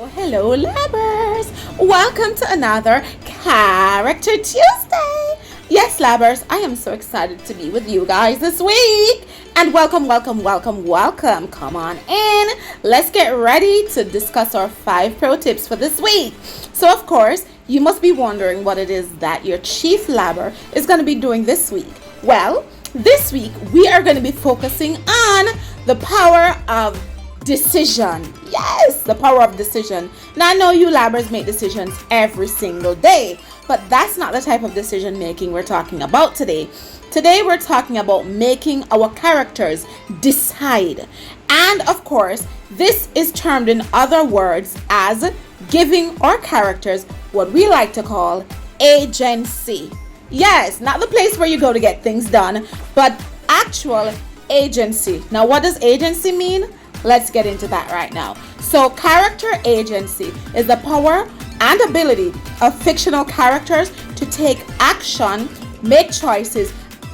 Hello, Labbers! Welcome to another Character Tuesday! Yes, Labbers, I am so excited to be with you guys this week! And welcome. Come on in. Let's get ready to discuss our 5 pro tips for this week. So, of course, you must be wondering what it is that your Chief Labber is going to be doing this week. Well, this week we are going to be focusing on the power of decision. Yes, the power of decision. Now, I know you Labbers make decisions every single day, but that's not the type of decision making we're talking about today. Today, we're talking about making our characters decide. And of course, this is termed in other words as giving our characters what we like to call agency. Yes, not the place where you go to get things done, but actual agency. Now, what does agency mean? Let's get into that right now. So, character agency is the power and ability of fictional characters to take action, make choices,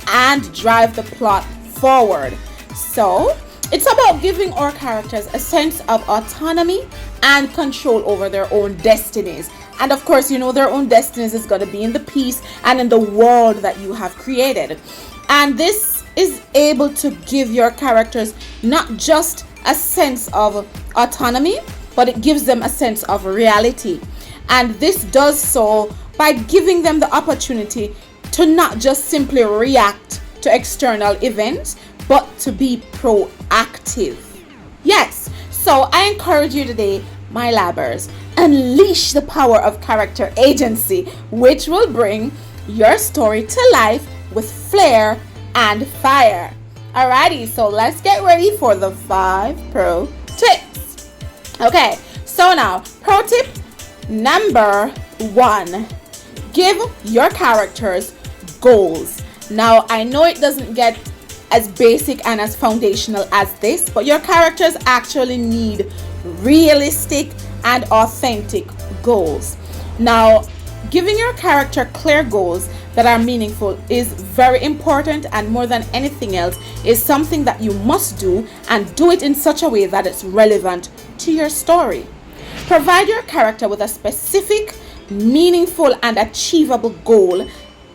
and drive the plot forward. So, it's about giving our characters a sense of autonomy and control over their own destinies. And of course, you know their own destinies is going to be in the piece and in the world that you have created. And this is able to give your characters not just a sense of autonomy, but it gives them a sense of reality. And this does so by giving them the opportunity to not just simply react to external events, but to be proactive. Yes, so I encourage you today, my Labbers, unleash the power of character agency, which will bring your story to life with flair and fire. Alrighty, so let's get ready for the 5 pro tips. Okay, so now, pro tip number 1. Give your characters goals. Now, I know it doesn't get as basic and as foundational as this, but your characters actually need realistic and authentic goals. Now, giving your character clear goals that are meaningful is very important, and more than anything else is something that you must do, and do it in such a way that it's relevant to your story. Provide your character with a specific, meaningful, and achievable goal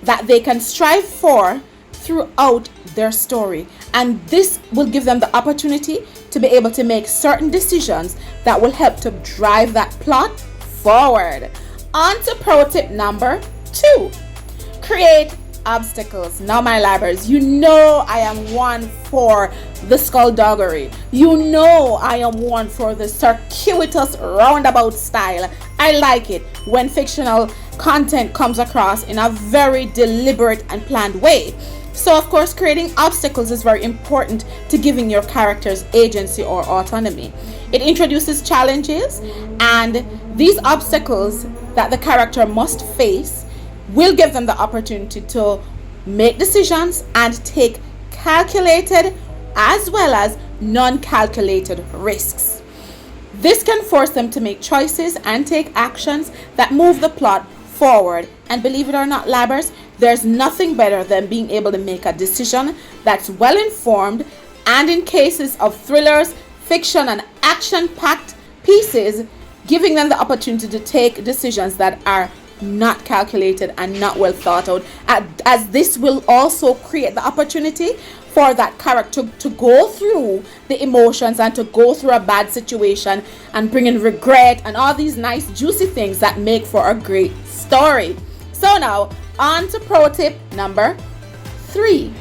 that they can strive for throughout their story, and this will give them the opportunity to be able to make certain decisions that will help to drive that plot forward. On to pro tip number 2. Create obstacles. Now, my Labbers, you know I am one for the skullduggery. You know I am one for the circuitous roundabout style. I like it when fictional content comes across in a very deliberate and planned way. So, of course, creating obstacles is very important to giving your characters agency or autonomy. It introduces challenges, and these obstacles that the character must face will give them the opportunity to make decisions and take calculated as well as non-calculated risks. This can force them to make choices and take actions that move the plot forward. And believe it or not, Labbers, there's nothing better than being able to make a decision that's well informed, and in cases of thrillers, fiction, and action-packed pieces, giving them the opportunity to take decisions that are not calculated and not well thought out, as this will also create the opportunity for that character to go through the emotions and to go through a bad situation and bring in regret and all these nice juicy things that make for a great story. So now, on to pro tip number 3.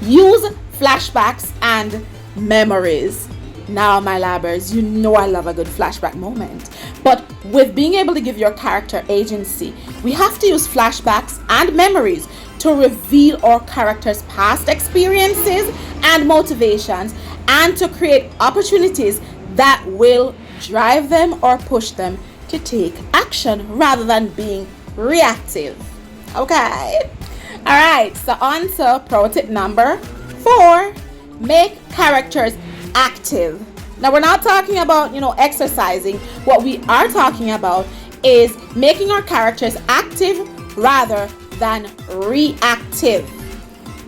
Use flashbacks and memories. Now, my Labbers, you know I love a good flashback moment. But with being able to give your character agency, we have to use flashbacks and memories to reveal our characters' past experiences and motivations, and to create opportunities that will drive them or push them to take action rather than being reactive. Okay? Alright, so on to pro tip number 4. Make characters active. Now, we're not talking about, exercising. What we are talking about is making our characters active rather than reactive.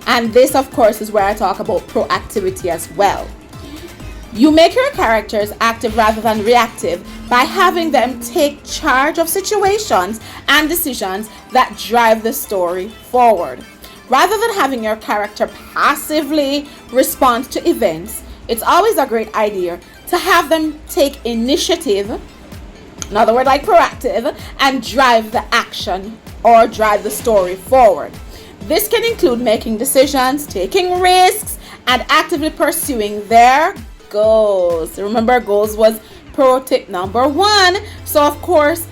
And this, of course, is where I talk about proactivity as well. You make your characters active rather than reactive by having them take charge of situations and decisions that drive the story forward. Rather than having your character passively respond to events, it's always a great idea to have them take initiative, another word like proactive, and drive the action or drive the story forward. This can include making decisions, taking risks, and actively pursuing their goals. Remember, goals was pro tip number 1. So of course,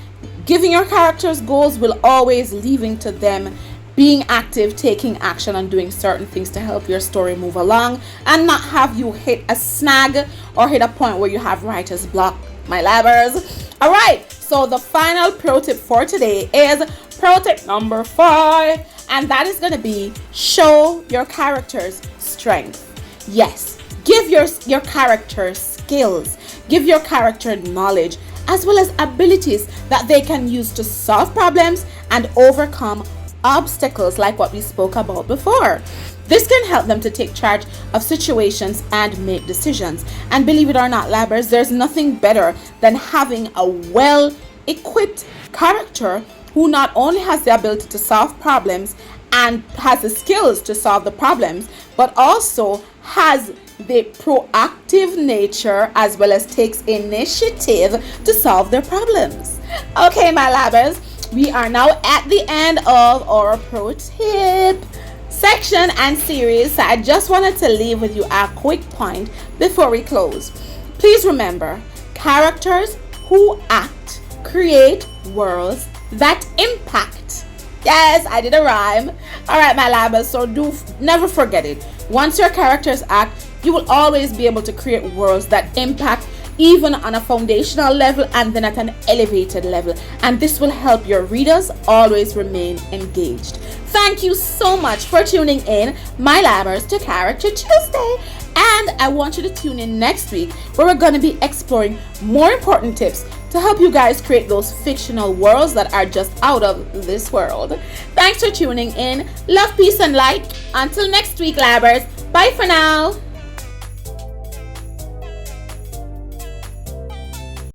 giving your characters goals will always leading to them being active, taking action, and doing certain things to help your story move along and not have you hit a snag or hit a point where you have writer's block, my lovers. All right, so the final pro tip for today is pro tip number 5, and that is going to be show your characters strength. Yes, give your character skills, give your character knowledge, as well as abilities that they can use to solve problems and overcome obstacles like what we spoke about before. This can help them to take charge of situations and make decisions. And believe it or not, labbers, there's nothing better than having a well-equipped character who not only has the ability to solve problems and has the skills to solve the problems, but also has the proactive nature as well as takes initiative to solve their problems. Okay, my labbers, we are now at the end of our pro tip section and series. So I just wanted to leave with you a quick point before we close. Please remember, characters who act create worlds that impact. Yes, I did a rhyme. All right, my labbers, so never forget it. Once your characters act, you will always be able to create worlds that impact even on a foundational level and then at an elevated level. And this will help your readers always remain engaged. Thank you so much for tuning in, my labbers, to Character Tuesday. And I want you to tune in next week where we're going to be exploring more important tips to help you guys create those fictional worlds that are just out of this world. Thanks for tuning in. Love, peace, and light. Until next week, labbers. Bye for now.